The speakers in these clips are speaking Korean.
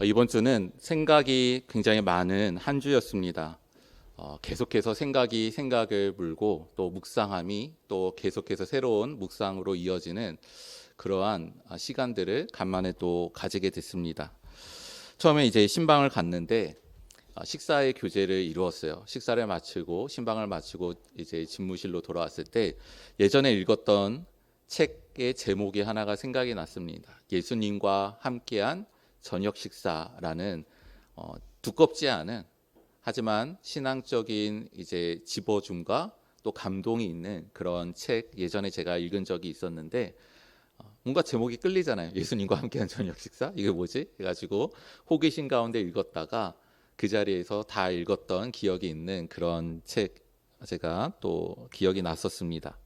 이번 주는 생각이 굉장히 많은 한 주였습니다. 계속해서 생각을 물고 또 묵상함이 또 계속해서 새로운 묵상으로 이어지는 그러한 시간들을 간만에 또 가지게 됐습니다. 처음에 이제 신방을 갔는데 식사의 교제를 이루었어요. 식사를 마치고 신방을 마치고 이제 집무실로 돌아왔을 때 예전에 읽었던 책의 제목이 하나가 생각이 났습니다. 예수님과 함께한 저녁 식사라는 두껍지 않은 하지만 신앙적인 이제 집어줌과 또 감동이 있는 그런 책 예전에 제가 읽은 적이 있었는데 뭔가 제목이 끌리잖아요. 예수님과 함께한 저녁 식사 이게 뭐지? 해가지고 호기심 가운데 읽었다가 그 자리에서 다 읽었던 기억이 있는 그런 책 제가 또 기억이 났었습니다.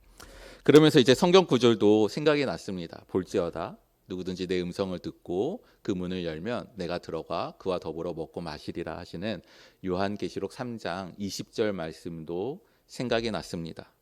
그러면서 이제 성경 구절도 생각이 났습니다. 볼지어다 누구든지 내 음성을 듣고 그 문을 열면 내가 들어가 그와 더불어 먹고 마시리라 하시는 요한계시록 3장 20절 말씀도 생각이 났습니다.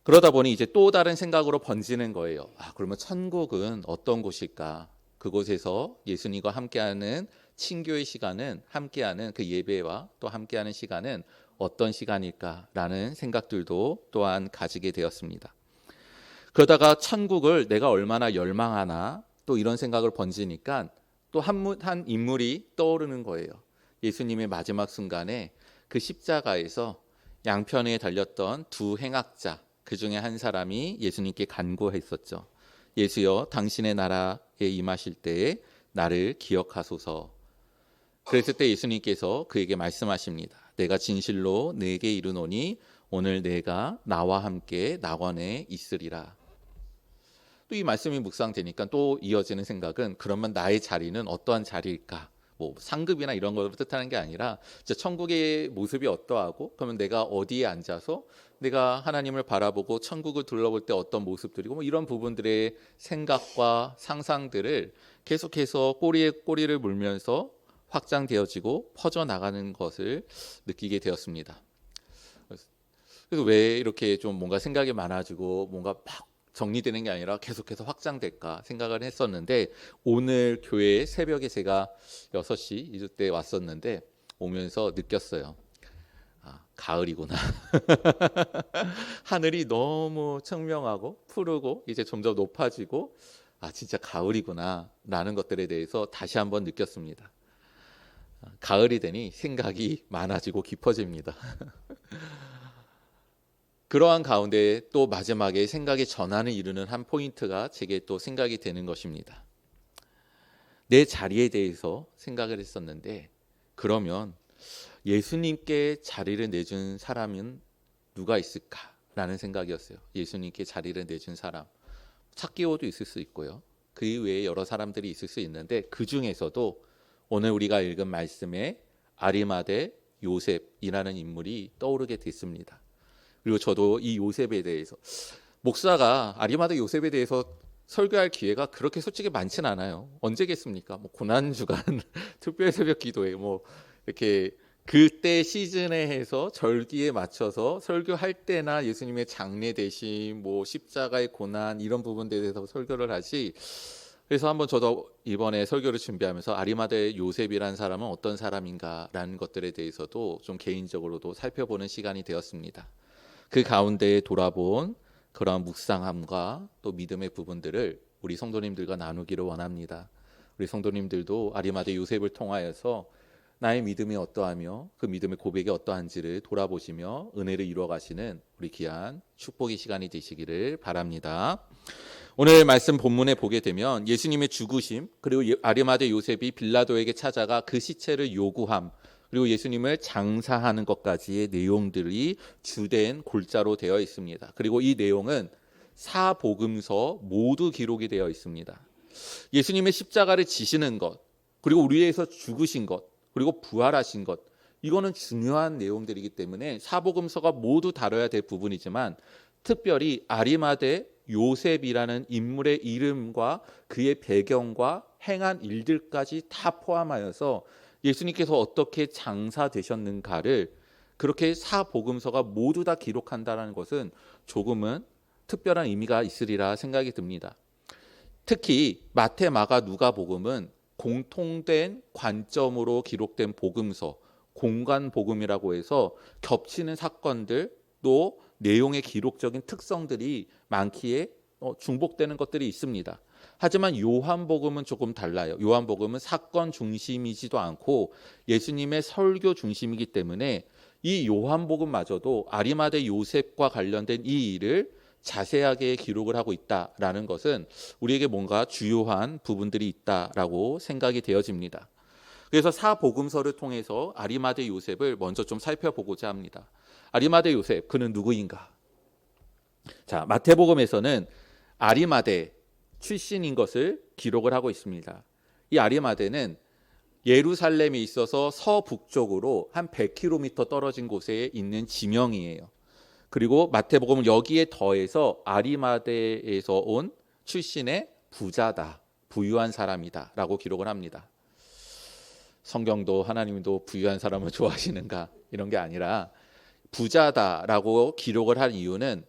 그러다 보니 이제 또 다른 생각으로 번지는 거예요. 그러면 천국은 어떤 곳일까? 그곳에서 예수님과 함께하는 친교의 시간은 함께하는 그 예배와 또 함께하는 시간은 어떤 시간일까라는 생각들도 또한 가지게 되었습니다. 그러다가 천국을 내가 얼마나 열망하나 또 이런 생각을 번지니까 또 한 인물이 떠오르는 거예요. 예수님의 마지막 순간에 그 십자가에서 양편에 달렸던 두 행악자 그 중에 한 사람이 예수님께 간구했었죠. 예수여 당신의 나라에 임하실 때에 나를 기억하소서. 그랬을 때 예수님께서 그에게 말씀하십니다. 내가 진실로 네게 이르노니 오늘 내가 나와 함께 낙원에 있으리라. 또 이 말씀이 묵상되니까 또 이어지는 생각은 그러면 나의 자리는 어떠한 자리일까? 뭐 상급이나 이런 걸 뜻하는 게 아니라 천국의 모습이 어떠하고 그러면 내가 어디에 앉아서 내가 하나님을 바라보고 천국을 둘러볼 때 어떤 모습들이고 뭐 이런 부분들의 생각과 상상들을 계속해서 꼬리에 꼬리를 물면서 확장되어지고 퍼져나가는 것을 느끼게 되었습니다. 그래서 왜 이렇게 좀 뭔가 생각이 많아지고 뭔가 막 정리되는 게 아니라 계속해서 확장될까 생각을 했었는데 오늘 교회 새벽에 제가 6시 이때 왔었는데 오면서 느꼈어요. 가을이구나. 하늘이 너무 청명하고 푸르고 이제 점점 높아지고 진짜 가을이구나 라는 것들에 대해서 다시 한번 느꼈습니다. 가을이 되니 생각이 많아지고 깊어집니다. 그러한 가운데 또 마지막에 생각의 전환을 이루는 한 포인트가 제게 또 생각이 되는 것입니다. 내 자리에 대해서 생각을 했었는데 그러면 예수님께 자리를 내준 사람은 누가 있을까라는 생각이었어요. 예수님께 자리를 내준 사람. 삭개오도 있을 수 있고요. 그 이외에 여러 사람들이 있을 수 있는데 그 중에서도 오늘 우리가 읽은 말씀에 아리마대 요셉이라는 인물이 떠오르게 됐습니다. 그리고 저도 이 요셉에 대해서 목사가 아리마대 요셉에 대해서 설교할 기회가 그렇게 솔직히 많진 않아요. 언제겠습니까? 뭐 고난주간 특별 새벽 기도회 뭐 이렇게 그때 시즌에 해서 절기에 맞춰서 설교할 때나 예수님의 장례 대심 뭐 십자가의 고난 이런 부분들에 대해서 설교를 하지. 그래서 한번 저도 이번에 설교를 준비하면서 아리마대 요셉이라는 사람은 어떤 사람인가라는 것들에 대해서도 좀 개인적으로도 살펴보는 시간이 되었습니다. 그 가운데 돌아본 그러한 묵상함과 또 믿음의 부분들을 우리 성도님들과 나누기를 원합니다. 우리 성도님들도 아리마대 요셉을 통하여서 나의 믿음이 어떠하며 그 믿음의 고백이 어떠한지를 돌아보시며 은혜를 이루어가시는 우리 귀한 축복의 시간이 되시기를 바랍니다. 오늘 말씀 본문에 보게 되면 예수님의 죽으심 그리고 아리마대 요셉이 빌라도에게 찾아가 그 시체를 요구함 그리고 예수님을 장사하는 것까지의 내용들이 주된 골자로 되어 있습니다. 그리고 이 내용은 사복음서 모두 기록이 되어 있습니다. 예수님의 십자가를 지시는 것 그리고 우리 위해서 죽으신 것 그리고 부활하신 것 이거는 중요한 내용들이기 때문에 사복음서가 모두 다뤄야 될 부분이지만 특별히 아리마대 요셉이라는 인물의 이름과 그의 배경과 행한 일들까지 다 포함하여서 예수님께서 어떻게 장사되셨는가를 그렇게 사복음서가 모두 다 기록한다는 것은 조금은 특별한 의미가 있으리라 생각이 듭니다. 특히 마태, 마가, 누가복음은 공통된 관점으로 기록된 복음서, 공간 복음이라고 해서 겹치는 사건들 또 내용의 기록적인 특성들이 많기에 중복되는 것들이 있습니다. 하지만 요한복음은 조금 달라요. 요한복음은 사건 중심이지도 않고 예수님의 설교 중심이기 때문에 이 요한복음마저도 아리마대 요셉과 관련된 이 일을 자세하게 기록을 하고 있다라는 것은 우리에게 뭔가 주요한 부분들이 있다라고 생각이 되어집니다. 그래서 사복음서를 통해서 아리마대 요셉을 먼저 좀 살펴보고자 합니다. 아리마대 요셉, 그는 누구인가? 자, 마태복음에서는 아리마대 출신인 것을 기록을 하고 있습니다. 이 아리마대는 예루살렘에 있어서 서북쪽으로 한 100km 떨어진 곳에 있는 지명이에요. 그리고 마태복음은 여기에 더해서 아리마대에서 온 출신의 부자다, 부유한 사람이다 라고 기록을 합니다. 성경도 하나님도 부유한 사람을 좋아하시는가 이런 게 아니라 부자다라고 기록을 한 이유는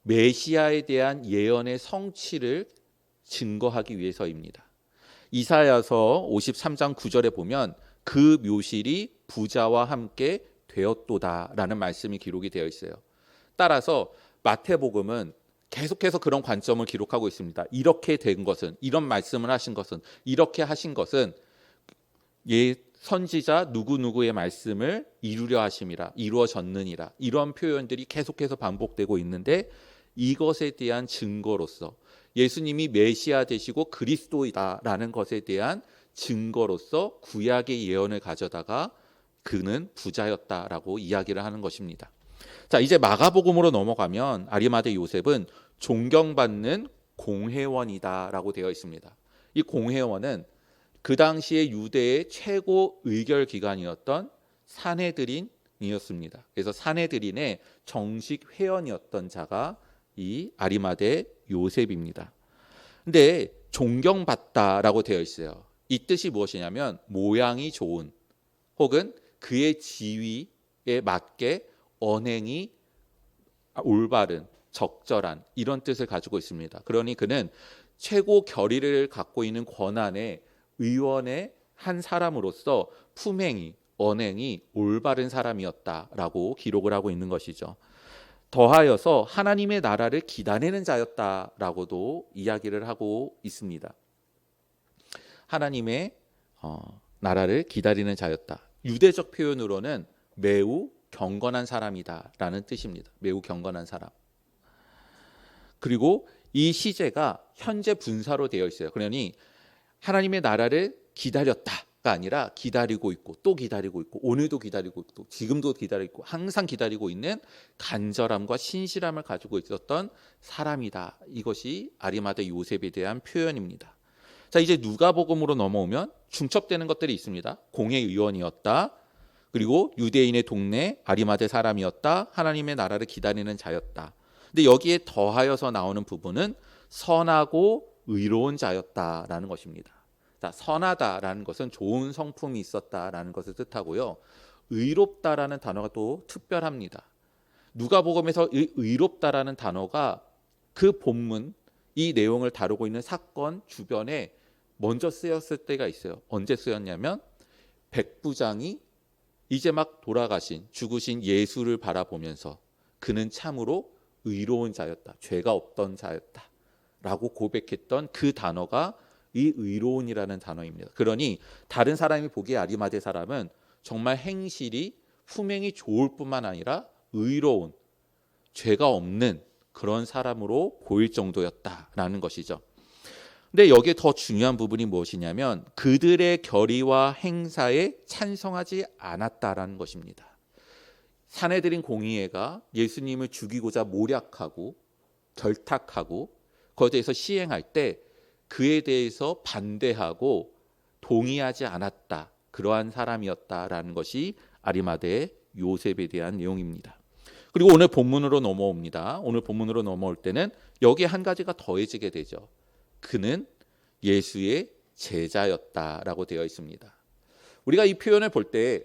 메시아에 대한 예언의 성취를 증거하기 위해서입니다. 이사야서 53장 9절에 보면 그 묘실이 부자와 함께 되었도다라는 말씀이 기록이 되어 있어요. 따라서 마태복음은 계속해서 그런 관점을 기록하고 있습니다. 이렇게 된 것은, 이런 말씀을 하신 것은, 이렇게 하신 것은 선지자 누구누구의 말씀을 이루려 하심이라, 이루어졌느니라, 이런 표현들이 계속해서 반복되고 있는데 이것에 대한 증거로서 예수님이 메시아 되시고 그리스도이다라는 것에 대한 증거로서 구약의 예언을 가져다가 그는 부자였다라고 이야기를 하는 것입니다. 자, 이제 마가복음으로 넘어가면 아리마대 요셉은 존경받는 공회원이다라고 되어 있습니다. 이 공회원은 그 당시에 유대의 최고 의결 기관이었던 산헤드린이었습니다. 그래서 산헤드린의 정식 회원이었던 자가 이 아리마대 요셉입니다. 근데 존경받다라고 되어 있어요. 이 뜻이 무엇이냐면 모양이 좋은 혹은 그의 지위에 맞게 언행이 올바른, 적절한 이런 뜻을 가지고 있습니다. 그러니 그는 최고 결의를 갖고 있는 권한의 의원의 한 사람으로서 품행이, 언행이 올바른 사람이었다라고 기록을 하고 있는 것이죠. 더하여서 하나님의 나라를 기다리는 자였다라고도 이야기를 하고 있습니다. 하나님의 나라를 기다리는 자였다. 유대적 표현으로는 매우 경건한 사람이다라는 뜻입니다. 매우 경건한 사람. 그리고 이 시제가 현재 분사로 되어 있어요. 그러니 하나님의 나라를 기다렸다가 아니라 기다리고 있고 또 기다리고 있고 오늘도 기다리고 있고 지금도 기다리고 있고 항상 기다리고 있는 간절함과 신실함을 가지고 있었던 사람이다. 이것이 아리마대 요셉에 대한 표현입니다. 자, 이제 누가복음으로 넘어오면 중첩되는 것들이 있습니다. 공회의원이었다. 그리고 유대인의 동네 아리마대 사람이었다. 하나님의 나라를 기다리는 자였다. 근데 여기에 더하여서 나오는 부분은 선하고 의로운 자였다라는 것입니다. 자, 선하다라는 것은 좋은 성품이 있었다라는 것을 뜻하고요. 의롭다라는 단어가 또 특별합니다. 누가복음에서 의롭다라는 단어가 그 본문 이 내용을 다루고 있는 사건 주변에 먼저 쓰였을 때가 있어요. 언제 쓰였냐면 백부장이 이제 막 돌아가신 죽으신 예수를 바라보면서 그는 참으로 의로운 자였다. 죄가 없던 자였다. 라고 고백했던 그 단어가 이 의로운이라는 단어입니다. 그러니 다른 사람이 보기에 아리마대 사람은 정말 행실이 품행이 좋을 뿐만 아니라 의로운, 죄가 없는 그런 사람으로 보일 정도였다라는 것이죠. 근데 여기에 더 중요한 부분이 무엇이냐면 그들의 결의와 행사에 찬성하지 않았다라는 것입니다. 산헤드린 공의회가 예수님을 죽이고자 모략하고 결탁하고 그것에 대해서 시행할 때 그에 대해서 반대하고 동의하지 않았다. 그러한 사람이었다라는 것이 아리마대 요셉에 대한 내용입니다. 그리고 오늘 본문으로 넘어옵니다. 오늘 본문으로 넘어올 때는 여기에 한 가지가 더해지게 되죠. 그는 예수의 제자였다라고 되어 있습니다. 우리가 이 표현을 볼 때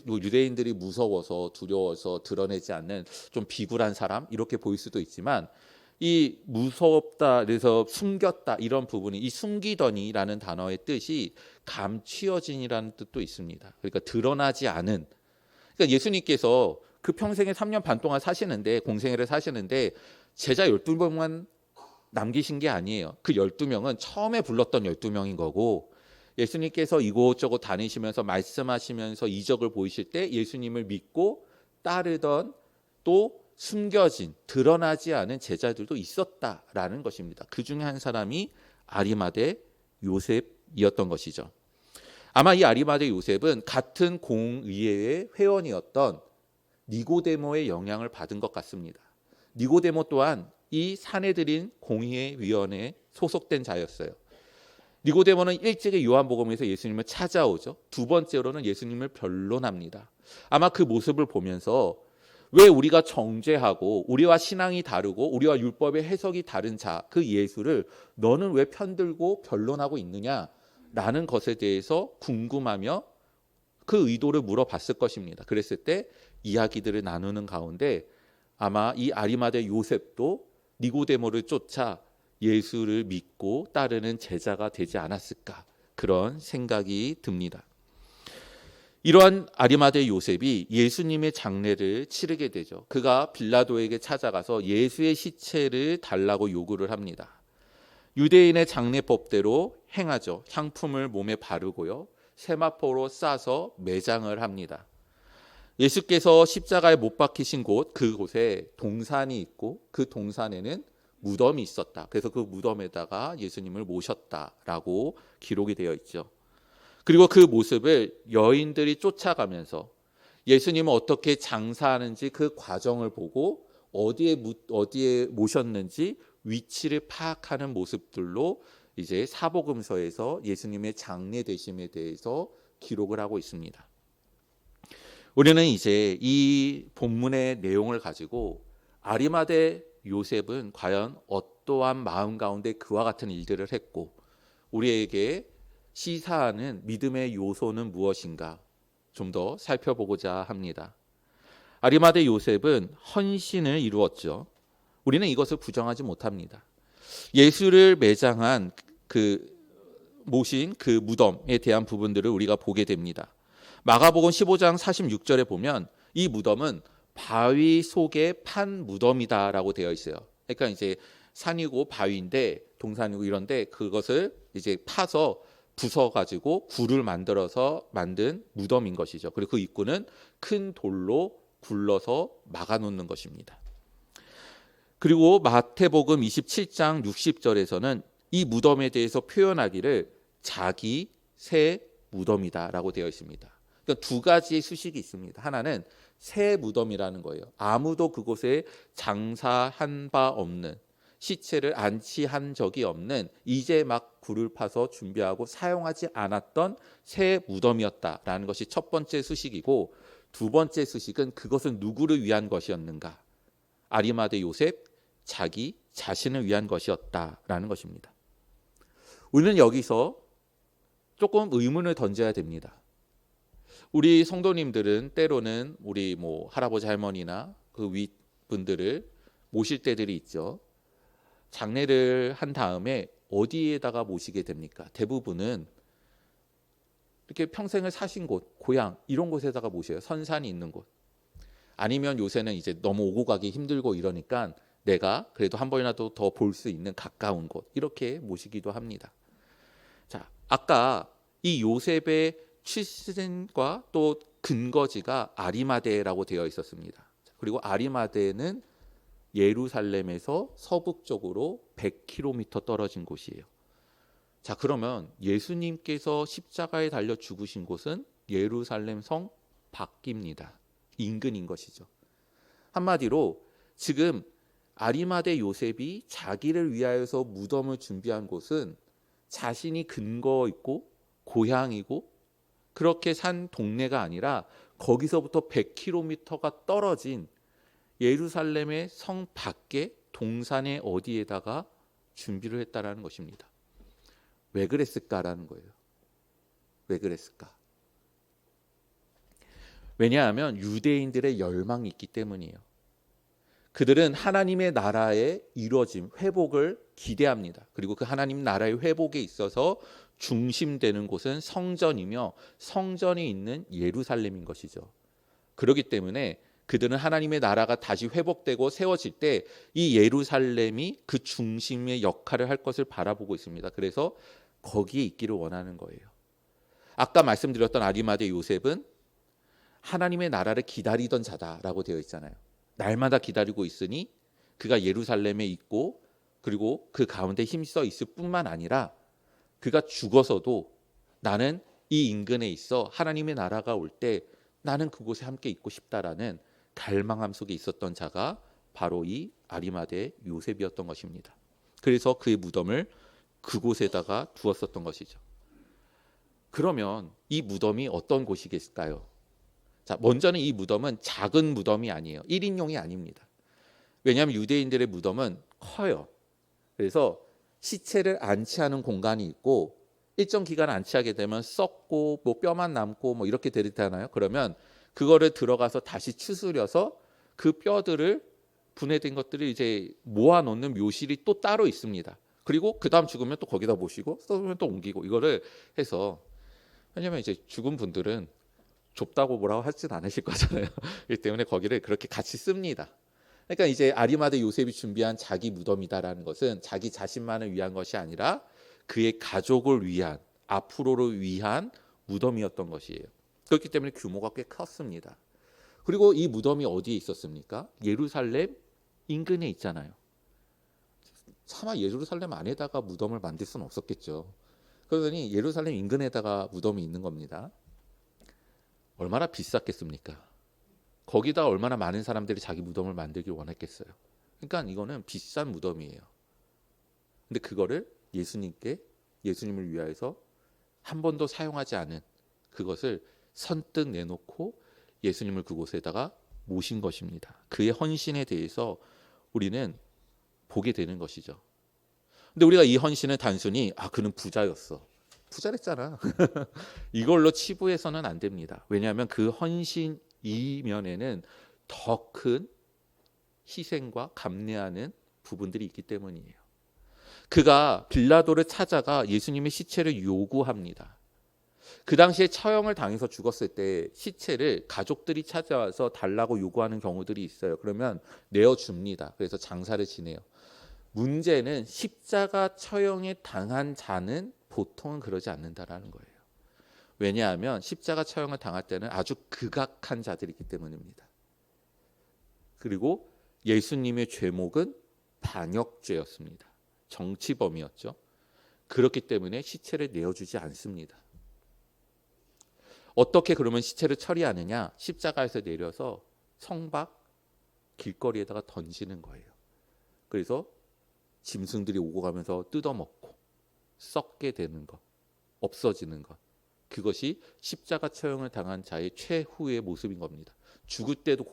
유대인들이 무서워서 두려워서 드러내지 않는 좀 비굴한 사람 이렇게 보일 수도 있지만 이 무섭다, 그래서 숨겼다 이런 부분이, 이 숨기더니라는 단어의 뜻이 감추어진이라는 뜻도 있습니다. 그러니까 드러나지 않은. 그러니까 예수님께서 그 평생에 3년 반 동안 사시는데, 공생애를 사시는데 제자 12명만 남기신 게 아니에요. 그 12명은 처음에 불렀던 12명인 거고, 예수님께서 이곳저곳 다니시면서 말씀하시면서 이적을 보이실 때 예수님을 믿고 따르던, 또 숨겨진, 드러나지 않은 제자들도 있었다라는 것입니다. 그 중에 한 사람이 아리마대 요셉이었던 것이죠. 아마 이 아리마대 요셉은 같은 공의회의 회원이었던 니고데모의 영향을 받은 것 같습니다. 니고데모 또한 이 사내들인 공의회위원회에 소속된 자였어요. 니고데모는 일찍이 요한복음에서 예수님을 찾아오죠. 두 번째로는 예수님을 변론합니다. 아마 그 모습을 보면서 왜 우리가 정죄하고 우리와 신앙이 다르고 우리와 율법의 해석이 다른 자, 그 예수를 너는 왜 편들고 변론하고 있느냐라는 것에 대해서 궁금하며 그 의도를 물어봤을 것입니다. 그랬을 때 이야기들을 나누는 가운데 아마 이 아리마대 요셉도 니고데모를 쫓아 예수를 믿고 따르는 제자가 되지 않았을까, 그런 생각이 듭니다. 이러한 아리마대 요셉이 예수님의 장례를 치르게 되죠. 그가 빌라도에게 찾아가서 예수의 시체를 달라고 요구를 합니다. 유대인의 장례법대로 행하죠. 향품을 몸에 바르고요, 세마포로 싸서 매장을 합니다. 예수께서 십자가에 못 박히신 곳, 그곳에 동산이 있고 그 동산에는 무덤이 있었다. 그래서 그 무덤에다가 예수님을 모셨다라고 기록이 되어 있죠. 그리고 그 모습을 여인들이 쫓아가면서 예수님은 어떻게 장사하는지 그 과정을 보고 어디에 모셨는지 위치를 파악하는 모습들로 이제 사복음서에서 예수님의 장례되심에 대해서 기록을 하고 있습니다. 우리는 이제 이 본문의 내용을 가지고 아리마대 요셉은 과연 어떠한 마음 가운데 그와 같은 일들을 했고 우리에게 시사하는 믿음의 요소는 무엇인가 좀 더 살펴보고자 합니다. 아리마대 요셉은 헌신을 이루었죠. 우리는 이것을 부정하지 못합니다. 예수를 매장한 모신 그 무덤에 대한 부분들을 우리가 보게 됩니다. 마가복음 15장 46절에 보면 이 무덤은 바위 속에 판 무덤이다라고 되어 있어요. 그러니까 이제 산이고 바위인데 동산이고 이런데 그것을 이제 파서 부숴가지고 굴을 만들어서 만든 무덤인 것이죠. 그리고 그 입구는 큰 돌로 굴러서 막아놓는 것입니다. 그리고 마태복음 27장 60절에서는 이 무덤에 대해서 표현하기를 자기 새 무덤이다라고 되어 있습니다. 그러니까 두 가지의 수식이 있습니다. 하나는 새 무덤이라는 거예요. 아무도 그곳에 장사한 바 없는, 시체를 안치한 적이 없는, 이제 막 굴을 파서 준비하고 사용하지 않았던 새 무덤이었다라는 것이 첫 번째 수식이고, 두 번째 수식은 그것은 누구를 위한 것이었는가? 아리마대 요셉 자기 자신을 위한 것이었다라는 것입니다. 우리는 여기서 조금 의문을 던져야 됩니다. 우리 성도님들은 때로는 우리 할아버지 할머니나 그 윗분들을 모실 때들이 있죠. 장례를 한 다음에 어디에다가 모시게 됩니까? 대부분은 이렇게 평생을 사신 곳, 고향 이런 곳에다가 모셔요. 선산이 있는 곳. 아니면 요새는 이제 너무 오고 가기 힘들고 이러니까 내가 그래도 한 번이라도 더 볼 수 있는 가까운 곳, 이렇게 모시기도 합니다. 자, 아까 이 요셉의 출신과 또 근거지가 아리마대라고 되어 있었습니다. 그리고 아리마대는 예루살렘에서 서북쪽으로 100km 떨어진 곳이에요. 자, 그러면 예수님께서 십자가에 달려 죽으신 곳은 예루살렘 성 밖입니다. 인근인 것이죠. 한마디로 지금 아리마대 요셉이 자기를 위하여서 무덤을 준비한 곳은 자신이 근거 있고 고향이고 그렇게 산 동네가 아니라 거기서부터 100km가 떨어진 예루살렘의 성 밖에 동산의 어디에다가 준비를 했다라는 것입니다. 왜 그랬을까라는 거예요. 왜 그랬을까? 왜냐하면 유대인들의 열망이 있기 때문이에요. 그들은 하나님의 나라의 이루어짐, 회복을 기대합니다. 그리고 그 하나님 나라의 회복에 있어서 중심되는 곳은 성전이며 성전이 있는 예루살렘인 것이죠. 그렇기 때문에 그들은 하나님의 나라가 다시 회복되고 세워질 때 이 예루살렘이 그 중심의 역할을 할 것을 바라보고 있습니다. 그래서 거기에 있기를 원하는 거예요. 아까 말씀드렸던 아리마대 요셉은 하나님의 나라를 기다리던 자다라고 되어 있잖아요. 날마다 기다리고 있으니 그가 예루살렘에 있고 그리고 그 가운데 힘써 있을 뿐만 아니라 그가 죽어서도 나는 이 인근에 있어 하나님의 나라가 올 때 나는 그곳에 함께 있고 싶다라는 갈망함 속에 있었던 자가 바로 이 아리마대 요셉이었던 것입니다. 그래서 그의 무덤을 그곳에다가 두었었던 것이죠. 그러면 이 무덤이 어떤 곳이겠을까요? 자, 먼저는 이 무덤은 작은 무덤이 아니에요. 1인용이 아닙니다. 왜냐하면 유대인들의 무덤은 커요. 그래서 시체를 안치하는 공간이 있고 일정 기간 안치하게 되면 썩고 뭐 뼈만 남고 뭐 이렇게 되잖아요. 그러면 그거를 들어가서 다시 추스려서 그 뼈들을 분해된 것들을 이제 모아놓는 묘실이 또 따로 있습니다. 그리고 그 다음 죽으면 또 거기다 모시고 썩으면 또 옮기고 이거를 해서, 왜냐면 이제 죽은 분들은 좁다고 뭐라고 하진 않으실 거잖아요. 그렇기 때문에 거기를 그렇게 같이 씁니다. 그러니까 이제 아리마대 요셉이 준비한 자기 무덤이다라는 것은 자기 자신만을 위한 것이 아니라 그의 가족을 위한, 앞으로를 위한 무덤이었던 것이에요. 그렇기 때문에 규모가 꽤 컸습니다. 그리고 이 무덤이 어디에 있었습니까? 예루살렘 인근에 있잖아요. 차마 예루살렘 안에다가 무덤을 만들 수는 없었겠죠. 그러더니 예루살렘 인근에다가 무덤이 있는 겁니다. 얼마나 비쌌겠습니까? 거기다 얼마나 많은 사람들이 자기 무덤을 만들길 원했겠어요. 그러니까 이거는 비싼 무덤이에요. 근데 그거를 예수님을 위하여서 한 번도 사용하지 않은 그것을 선뜻 내놓고 예수님을 그곳에다가 모신 것입니다. 그의 헌신에 대해서 우리는 보게 되는 것이죠. 근데 우리가 이 헌신을 단순히 그는 부자였어, 부자랬잖아 이걸로 치부해서는 안 됩니다. 왜냐하면 그 헌신 이면에는 더 큰 희생과 감내하는 부분들이 있기 때문이에요. 그가 빌라도를 찾아가 예수님의 시체를 요구합니다. 그 당시에 처형을 당해서 죽었을 때 시체를 가족들이 찾아와서 달라고 요구하는 경우들이 있어요. 그러면 내어줍니다. 그래서 장사를 지내요. 문제는 십자가 처형에 당한 자는 보통은 그러지 않는다라는 거예요. 왜냐하면 십자가 처형을 당할 때는 아주 극악한 자들이기 때문입니다. 그리고 예수님의 죄목은 반역죄였습니다. 정치범이었죠. 그렇기 때문에 시체를 내어주지 않습니다. 어떻게 그러면 시체를 처리하느냐? 십자가에서 내려서 성밖 길거리에다가 던지는 거예요. 그래서 짐승들이 오고 가면서 뜯어먹고 썩게 되는 것, 없어지는 것, 그것이 십자가 처형을 당한 자의 최후의 모습인 겁니다. 죽을 때도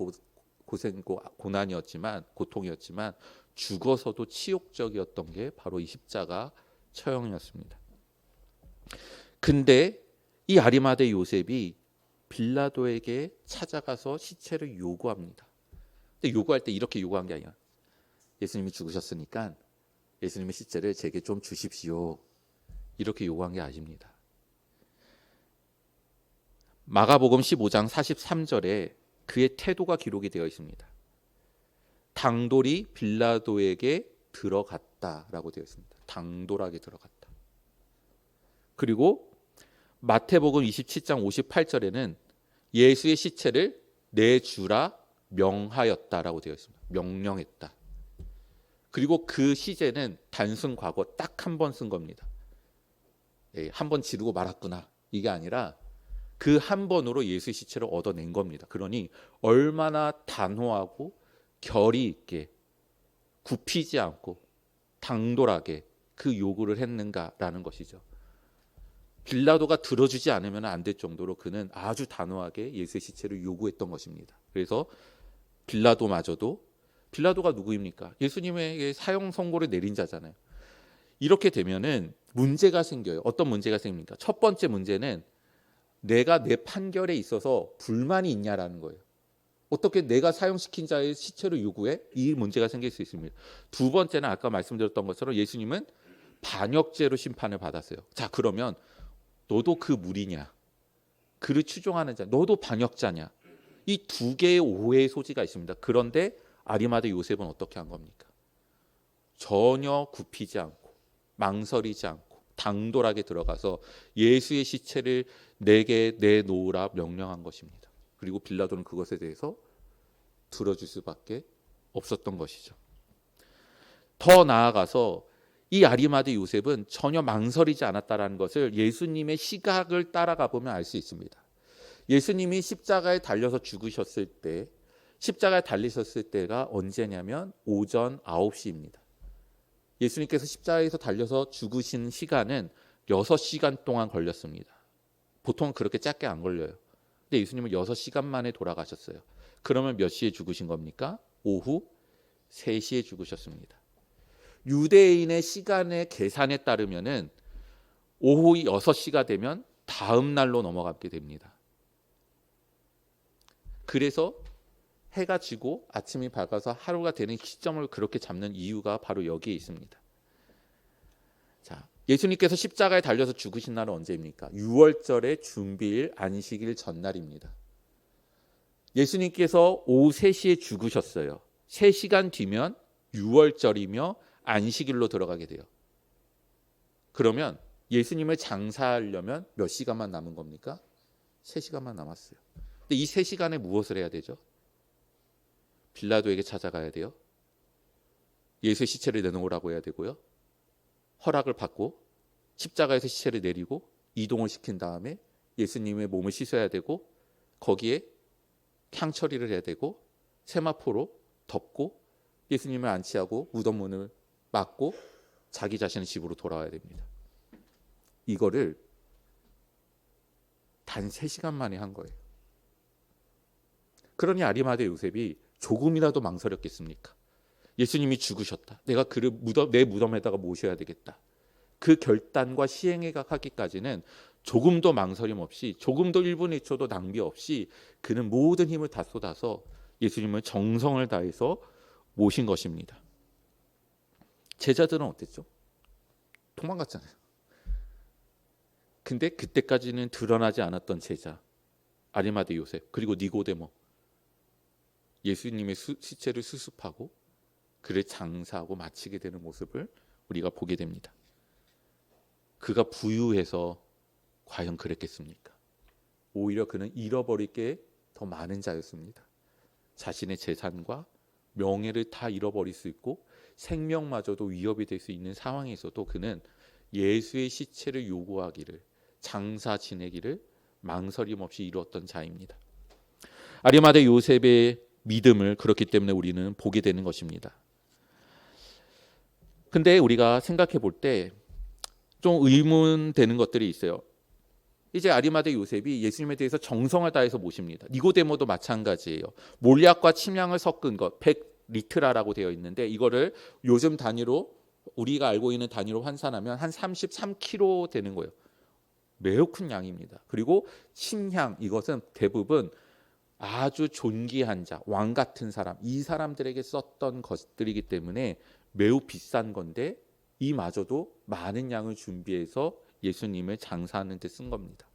고생고 고난이었지만, 고통이었지만 죽어서도 치욕적이었던 게 바로 이 십자가 처형이었습니다. 근데 이 아리마대 요셉이 빌라도에게 찾아가서 시체를 요구합니다. 근데 요구할 때 이렇게 요구한 게 아니야. 예수님이 죽으셨으니까 예수님의 시체를 제게 좀 주십시오, 이렇게 요구한 게 아닙니다. 마가복음 15장 43절에 그의 태도가 기록이 되어 있습니다. 당돌이 빌라도에게 들어갔다라고 되어 있습니다. 당돌하게 들어갔다. 그리고 마태복음 27장 58절에는 예수의 시체를 내주라 명하였다라고 되어 있습니다. 명령했다. 그리고 그 시제는 단순 과거 딱 한 번 쓴 겁니다. 한 번 지르고 말았구나, 이게 아니라 그 한 번으로 예수의 시체를 얻어낸 겁니다. 그러니 얼마나 단호하고 결의 있게 굽히지 않고 당돌하게 그 요구를 했는가라는 것이죠. 빌라도가 들어주지 않으면 안 될 정도로 그는 아주 단호하게 예수의 시체를 요구했던 것입니다. 그래서 빌라도가 누구입니까? 예수님에게 사형 선고를 내린 자잖아요. 이렇게 되면은 문제가 생겨요. 어떤 문제가 생깁니까? 첫 번째 문제는 내가 내 판결에 있어서 불만이 있냐라는 거예요. 어떻게 내가 사형시킨 자의 시체를 요구해? 이 문제가 생길 수 있습니다. 두 번째는 아까 말씀드렸던 것처럼 예수님은 반역죄로 심판을 받았어요. 자, 그러면 너도 그 무리냐? 그를 추종하는 자, 너도 반역자냐? 이 두 개의 오해의 소지가 있습니다. 그런데 아리마대 요셉은 어떻게 한 겁니까? 전혀 굽히지 않고 망설이지 않고 당돌하게 들어가서 예수의 시체를 내게 내놓으라 명령한 것입니다. 그리고 빌라도는 그것에 대해서 들어줄 수밖에 없었던 것이죠. 더 나아가서 이 아리마대 요셉은 전혀 망설이지 않았다는 것을 예수님의 시각을 따라가 보면 알 수 있습니다. 예수님이 십자가에 달려서 죽으셨을 때, 십자가에 달리셨을 때가 언제냐면 오전 9시입니다. 예수님께서 십자가에서 달려서 죽으신 시간은 6시간 동안 걸렸습니다. 보통 그렇게 짧게 안 걸려요. 근데 예수님은 6시간 만에 돌아가셨어요. 그러면 몇 시에 죽으신 겁니까? 오후 3시에 죽으셨습니다. 유대인의 시간의 계산에 따르면은 오후 6시가 되면 다음 날로 넘어가게 됩니다. 그래서 해가 지고 아침이 밝아서 하루가 되는 시점을 그렇게 잡는 이유가 바로 여기에 있습니다. 자, 예수님께서 십자가에 달려서 죽으신 날은 언제입니까? 6월절의 준비일 안식일 전날입니다. 예수님께서 오후 3시에 죽으셨어요. 3시간 뒤면 6월절이며 안식일로 들어가게 돼요. 그러면 예수님을 장사하려면 몇 시간만 남은 겁니까? 3시간만 남았어요. 근데 이 3시간에 무엇을 해야 되죠? 빌라도에게 찾아가야 돼요. 예수의 시체를 내놓으라고 해야 되고요. 허락을 받고 십자가에서 시체를 내리고 이동을 시킨 다음에 예수님의 몸을 씻어야 되고 거기에 향 처리를 해야 되고 세마포로 덮고 예수님을 안치하고 무덤 문을 막고 자기 자신의 집으로 돌아와야 됩니다. 이거를 단 3시간 만에 한 거예요. 그러니 아리마대 요셉이 조금이라도 망설였겠습니까? 예수님이 죽으셨다. 내가 그를 내 무덤에다가 모셔야 되겠다. 그 결단과 시행에 가기까지는 조금도 망설임 없이, 조금도 1분 1초도 낭비 없이 그는 모든 힘을 다 쏟아서 예수님을 정성을 다해서 모신 것입니다. 제자들은 어땠죠? 도망갔잖아요. 근데 그때까지는 드러나지 않았던 제자 아리마대 요셉 그리고 니고데모, 예수님의 시체를 수습하고 그를 장사하고 마치게 되는 모습을 우리가 보게 됩니다. 그가 부유해서 과연 그랬겠습니까? 오히려 그는 잃어버릴 게 더 많은 자였습니다. 자신의 재산과 명예를 다 잃어버릴 수 있고 생명마저도 위협이 될 수 있는 상황에서도 그는 예수의 시체를 요구하기를, 장사 지내기를 망설임 없이 이루었던 자입니다. 아리마대 요셉의 믿음을 그렇기 때문에 우리는 보게 되는 것입니다. 근데 우리가 생각해 볼 때 좀 의문되는 것들이 있어요. 이제 아리마대 요셉이 예수님에 대해서 정성을 다해서 모십니다. 니고데모도 마찬가지예요. 몰약과 침향을 섞은 것, 100리트라라고 되어 있는데 이거를 요즘 단위로 우리가 알고 있는 단위로 환산하면 한 33kg 되는 거예요. 매우 큰 양입니다. 그리고 침향, 이것은 대부분 아주 존귀한 자, 왕 같은 사람, 이 사람들에게 썼던 것들이기 때문에 매우 비싼 건데 이마저도 많은 양을 준비해서 예수님을 장사하는 데 쓴 겁니다.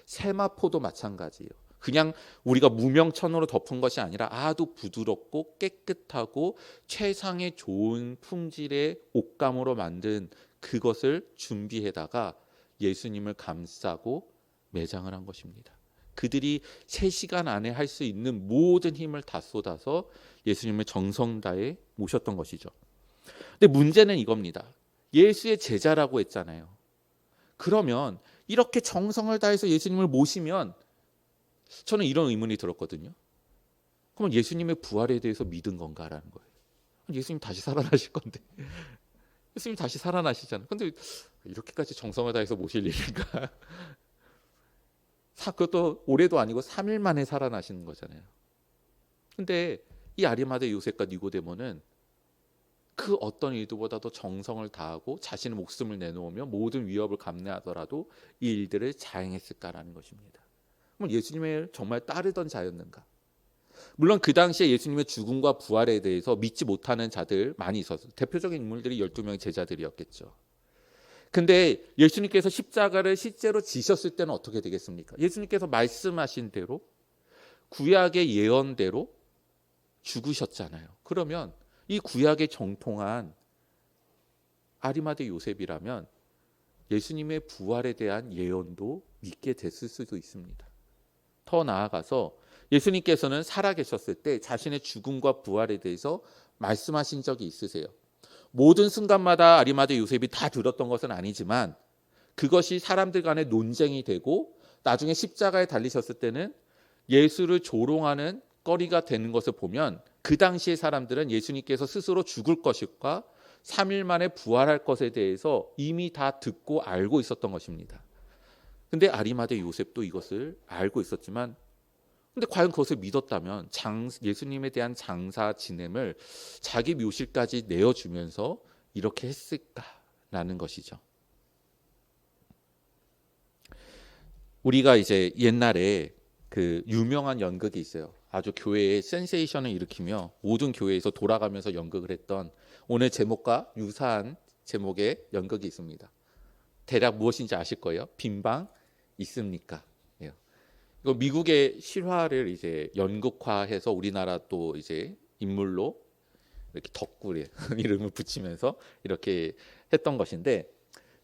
세마포도 마찬가지예요. 그냥 우리가 무명천으로 덮은 것이 아니라 아주 부드럽고 깨끗하고 최상의 좋은 품질의 옷감으로 만든 그것을 준비해다가 예수님을 감싸고 매장을 한 것입니다. 그들이 3시간 안에 할 수 있는 모든 힘을 다 쏟아서 예수님을 정성 다해 모셨던 것이죠. 근데 문제는 이겁니다. 예수의 제자라고 했잖아요. 그러면 이렇게 정성을 다해서 예수님을 모시면 저는 이런 의문이 들었거든요. 그럼 예수님의 부활에 대해서 믿은 건가라는 거예요. 예수님 다시 살아나실 건데. 예수님 다시 살아나시잖아요. 근데 이렇게까지 정성을 다해서 모실 일인가? 그것도 올해도 아니고 3일 만에 살아나시는 거잖아요. 근데 이 아리마대 요셉과 니고데모는 그 어떤 일들보다도 정성을 다하고 자신의 목숨을 내놓으며 모든 위협을 감내하더라도 이 일들을 자행했을까라는 것입니다. 그럼 예수님을 정말 따르던 자였는가? 물론 그 당시에 예수님의 죽음과 부활에 대해서 믿지 못하는 자들 많이 있었어요. 대표적인 인물들이 12명의 제자들이었겠죠. 근데 예수님께서 십자가를 실제로 지셨을 때는 어떻게 되겠습니까? 예수님께서 말씀하신 대로 구약의 예언대로 죽으셨잖아요. 그러면 이 구약에 정통한 아리마대 요셉이라면 예수님의 부활에 대한 예언도 믿게 됐을 수도 있습니다. 더 나아가서 예수님께서는 살아계셨을 때 자신의 죽음과 부활에 대해서 말씀하신 적이 있으세요. 모든 순간마다 아리마대 요셉이 다 들었던 것은 아니지만 그것이 사람들 간의 논쟁이 되고 나중에 십자가에 달리셨을 때는 예수를 조롱하는 거리가 되는 것을 보면 그 당시의 사람들은 예수님께서 스스로 죽을 것과 3일 만에 부활할 것에 대해서 이미 다 듣고 알고 있었던 것입니다. 근데 아리마대 요셉도 이것을 알고 있었지만 근데 과연 그것을 믿었다면 예수님에 대한 장사 지냄을 자기 묘실까지 내어주면서 이렇게 했을까라는 것이죠. 우리가 이제 옛날에 그 유명한 연극이 있어요. 아주 교회에 센세이션을 일으키며 모든 교회에서 돌아가면서 연극을 했던 오늘 제목과 유사한 제목의 연극이 있습니다. 대략 무엇인지 아실 거예요. 빈방 있습니까? 이거 미국의 실화를 이제 연극화해서 우리나라 또 이제 인물로 이렇게 덕구리 이름을 붙이면서 이렇게 했던 것인데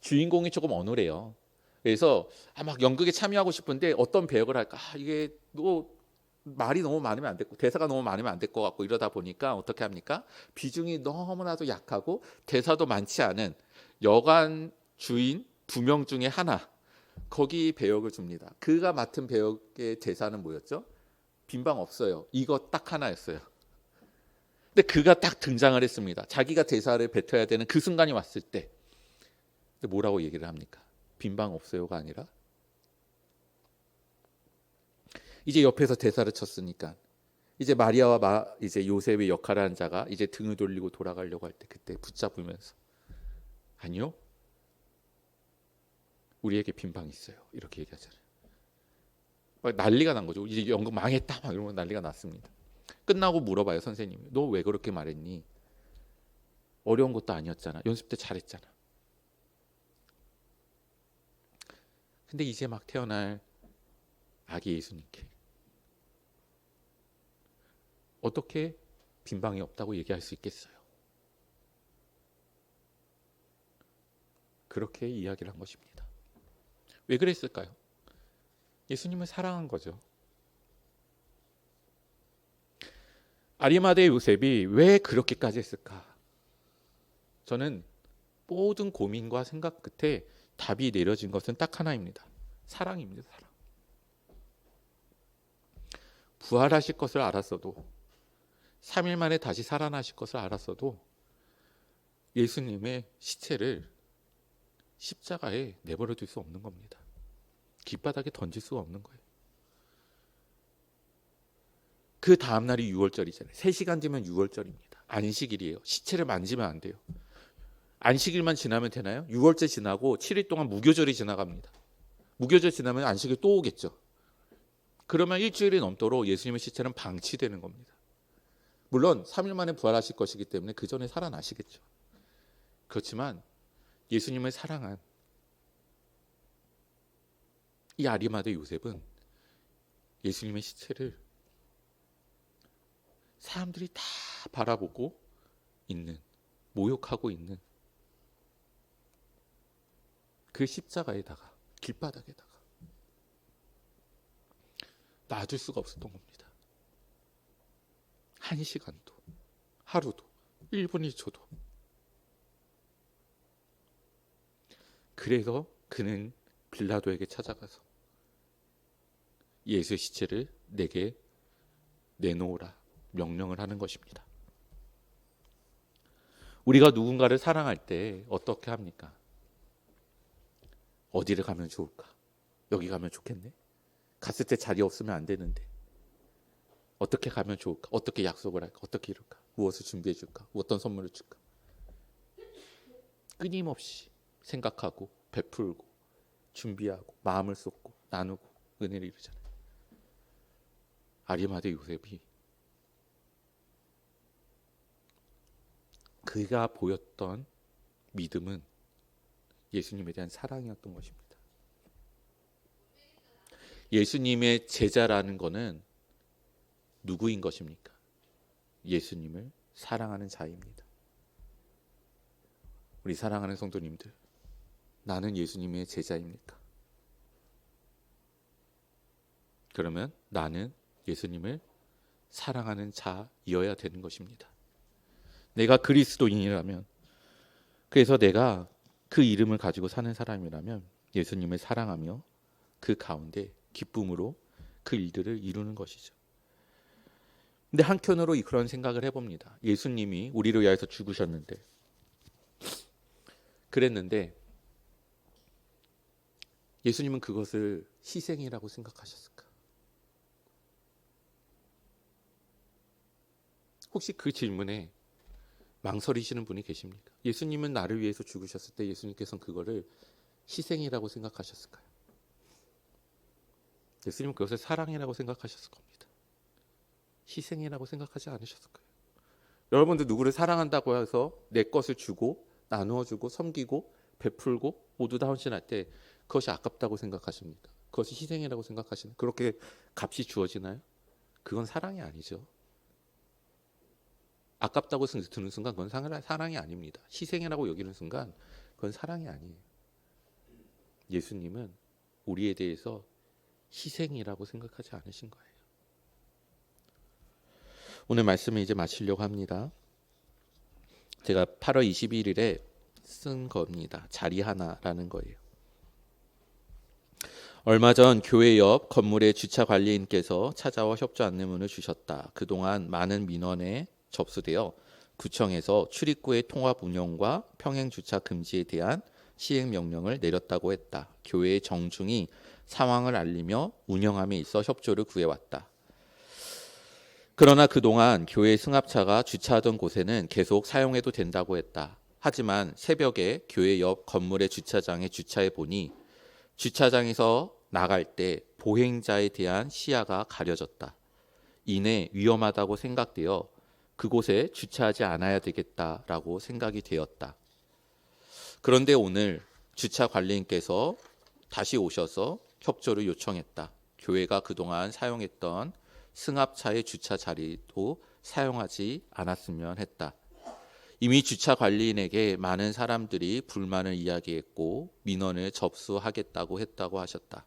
주인공이 조금 어눌해요. 그래서 막 연극에 참여하고 싶은데 어떤 배역을 할까? 이게 또 말이 너무 많으면 안 됐고 대사가 너무 많으면 안 될 것 같고 이러다 보니까 어떻게 합니까? 비중이 너무나도 약하고 대사도 많지 않은 여관 주인 2명 중에 하나 거기 배역을 줍니다. 그가 맡은 배역의 대사는 뭐였죠? 빈방 없어요. 이거 딱 하나였어요. 근데 그가 딱 등장을 했습니다. 자기가 대사를 뱉어야 되는 그 순간이 왔을 때 근데 뭐라고 얘기를 합니까? 빈방 없어요가 아니라 이제 옆에서 대사를 쳤으니까 이제 마리아와 이제 요셉의 역할을 한 자가 이제 등을 돌리고 돌아가려고 할 때 그때 붙잡으면서 아니요. 우리에게 빈방이 있어요. 이렇게 얘기하잖아요. 막 난리가 난 거죠. 이제 연극 망했다 막 이러면 난리가 났습니다. 끝나고 물어봐요 선생님이. 너 왜 그렇게 말했니? 어려운 것도 아니었잖아. 연습 때 잘했잖아. 근데 이제 막 태어날 아기 예수님께 어떻게 빈방이 없다고 얘기할 수 있겠어요? 그렇게 이야기를 한 것입니다. 왜 그랬을까요? 예수님을 사랑한 거죠. 아리마대 요셉이 왜 그렇게까지 했을까? 저는 모든 고민과 생각 끝에 답이 내려진 것은 딱 하나입니다. 사랑입니다. 사랑. 부활하실 것을 알았어도 3일 만에 다시 살아나실 것을 알았어도 예수님의 시체를 십자가에 내버려 둘 수 없는 겁니다. 길바닥에 던질 수가 없는 거예요. 그 다음 날이 6월절이잖아요. 3시간 뒤면 6월절입니다. 안식일이에요. 시체를 만지면 안 돼요. 안식일만 지나면 되나요? 6월절 지나고 7일 동안 무교절이 지나갑니다. 무교절 지나면 안식일 또 오겠죠. 그러면 일주일이 넘도록 예수님의 시체는 방치되는 겁니다. 물론 3일 만에 부활하실 것이기 때문에 그 전에 살아나시겠죠. 그렇지만 예수님을 사랑한 이 아리마대 요셉은 예수님의 시체를 사람들이 다 바라보고 있는, 모욕하고 있는 그 십자가에다가, 길바닥에다가 놔둘 수가 없었던 겁니다. 1시간도, 하루도, 1분 1초도. 그래서 그는 빌라도에게 찾아가서 예수의 시체를 내게 내놓으라 명령을 하는 것입니다. 우리가 누군가를 사랑할 때 어떻게 합니까? 어디를 가면 좋을까? 여기 가면 좋겠네? 갔을 때 자리 없으면 안 되는데 어떻게 가면 좋을까? 어떻게 약속을 할까? 어떻게 이럴까? 무엇을 준비해 줄까? 어떤 선물을 줄까? 끊임없이 생각하고 베풀고 준비하고 마음을 쏟고 나누고 은혜를 이루잖아요. 아리마대 요셉이 그가 보였던 믿음은 예수님에 대한 사랑이었던 것입니다. 예수님의 제자라는 것은 누구인 것입니까? 예수님을 사랑하는 자입니다. 우리 사랑하는 성도님들, 나는 예수님의 제자입니까? 그러면 나는 예수님을 사랑하는 자이어야 되는 것입니다. 내가 그리스도인이라면, 그래서 내가 그 이름을 가지고 사는 사람이라면 예수님을 사랑하며 그 가운데 기쁨으로 그 일들을 이루는 것이죠. 근데 한편으로 그런 생각을 해봅니다. 예수님이 우리를 위해서 죽으셨는데, 그랬는데 예수님은 그것을 희생이라고 생각하셨을까? 혹시 그 질문에 망설이시는 분이 계십니까? 예수님은 나를 위해서 죽으셨을 때 예수님께서는 그거를 희생이라고 생각하셨을까요? 예수님은 그것을 사랑이라고 생각하셨을 겁니다. 희생이라고 생각하지 않으셨을 거예요. 여러분도 누구를 사랑한다고 해서 내 것을 주고 나누어 주고 섬기고 베풀고 모두 다 헌신할 때 그것이 아깝다고 생각하십니까? 그것이 희생이라고 생각하시나요? 그렇게 값이 주어지나요? 그건 사랑이 아니죠. 아깝다고 드는 순간 그건 사랑이 아닙니다. 희생이라고 여기는 순간 그건 사랑이 아니에요. 예수님은 우리에 대해서 희생이라고 생각하지 않으신 거예요. 오늘 말씀을 이제 마치려고 합니다. 제가 8월 21일에 쓴 겁니다. 자리 하나라는 거예요. 얼마 전 교회 옆 건물의 주차 관리인께서 찾아와 협조 안내문을 주셨다. 그동안 많은 민원에 접수되어 구청에서 출입구의 통합 운영과 평행 주차 금지에 대한 시행 명령을 내렸다고 했다. 교회의 정중히 상황을 알리며 운영함에 있어 협조를 구해왔다. 그러나 그동안 교회 승합차가 주차하던 곳에는 계속 사용해도 된다고 했다. 하지만 새벽에 교회 옆 건물의 주차장에 주차해 보니 주차장에서 나갈 때 보행자에 대한 시야가 가려졌다. 이내 위험하다고 생각되어 그곳에 주차하지 않아야 되겠다라고 생각이 되었다. 그런데 오늘 주차 관리인께서 다시 오셔서 협조를 요청했다. 교회가 그동안 사용했던 승합차의 주차 자리도 사용하지 않았으면 했다. 이미 주차 관리인에게 많은 사람들이 불만을 이야기했고 민원을 접수하겠다고 했다고 하셨다.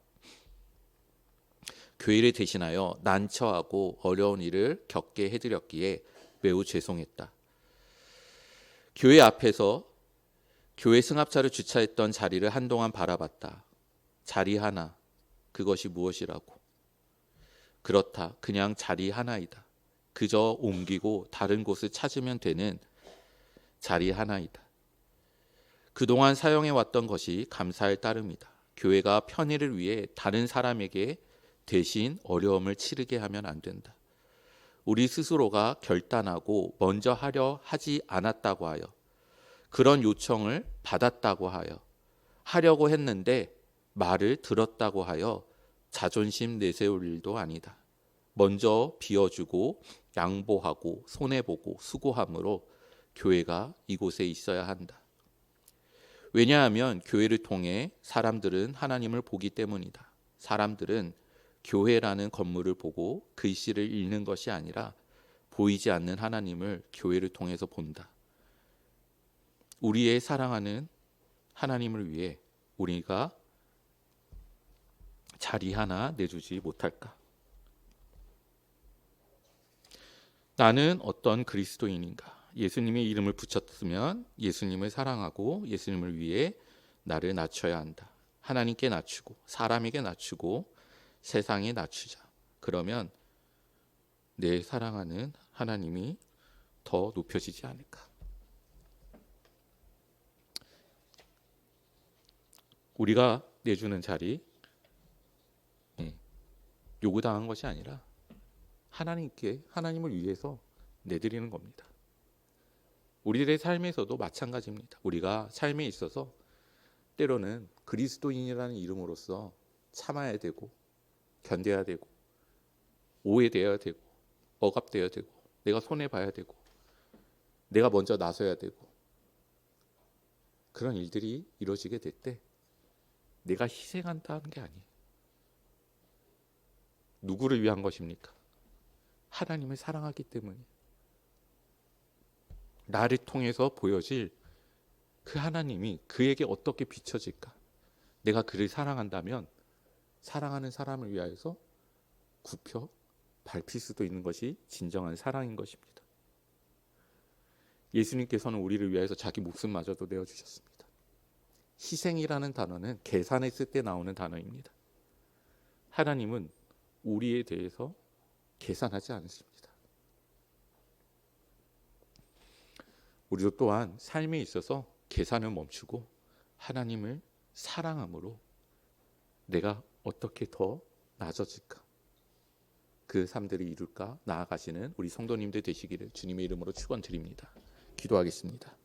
교회를 대신하여 난처하고 어려운 일을 겪게 해드렸기에 매우 죄송했다. 교회 앞에서 교회 승합차를 주차했던 자리를 한동안 바라봤다. 자리 하나, 그것이 무엇이라고? 그렇다. 그냥 자리 하나이다. 그저 옮기고 다른 곳을 찾으면 되는 자리 하나이다. 그동안 사용해왔던 것이 감사할 따름이다. 교회가 편의를 위해 다른 사람에게 대신 어려움을 치르게 하면 안 된다. 우리 스스로가 결단하고 먼저 하려 하지 않았다고 하여 그런 요청을 받았다고 하여 하려고 했는데 말을 들었다고 하여 자존심 내세울 일도 아니다. 먼저 비워주고 양보하고 손해보고 수고함으로 교회가 이곳에 있어야 한다. 왜냐하면 교회를 통해 사람들은 하나님을 보기 때문이다. 사람들은 교회라는 건물을 보고 글씨를 읽는 것이 아니라 보이지 않는 하나님을 교회를 통해서 본다. 우리의 사랑하는 하나님을 위해 우리가 자리 하나 내주지 못할까? 나는 어떤 그리스도인인가? 예수님의 이름을 붙였으면 예수님을 사랑하고 예수님을 위해 나를 낮춰야 한다. 하나님께 낮추고 사람에게 낮추고 세상에 낮추자. 그러면 내 사랑하는 하나님이 더 높여지지 않을까? 우리가 내주는 자리 요구당한 것이 아니라 하나님을 위해서 내드리는 겁니다. 우리들의 삶에서도 마찬가지입니다. 우리가 삶에 있어서 때로는 그리스도인이라는 이름으로서 참아야 되고 견뎌야 되고 오해되어야 되고 억압되어야 되고 내가 손해봐야 되고 내가 먼저 나서야 되고 그런 일들이 이루어지게 될 때 내가 희생한다는 게 아니에요. 누구를 위한 것입니까? 하나님을 사랑하기 때문에. 나를 통해서 보여질 그 하나님이 그에게 어떻게 비춰질까? 내가 그를 사랑한다면 사랑하는 사람을 위하여서 굽혀 밟힐 수도 있는 것이 진정한 사랑인 것입니다. 예수님께서는 우리를 위하여서 자기 목숨마저도 내어주셨습니다. 희생이라는 단어는 계산했을 때 나오는 단어입니다. 하나님은 우리에 대해서 계산하지 않습니다. 우리도 또한 삶에 있어서 계산을 멈추고 하나님을 사랑함으로 내가 어떻게 더 나아질까? 그 삶들을 이룰까 나아가시는 우리 성도님들 되시기를 주님의 이름으로 축원드립니다. 기도하겠습니다.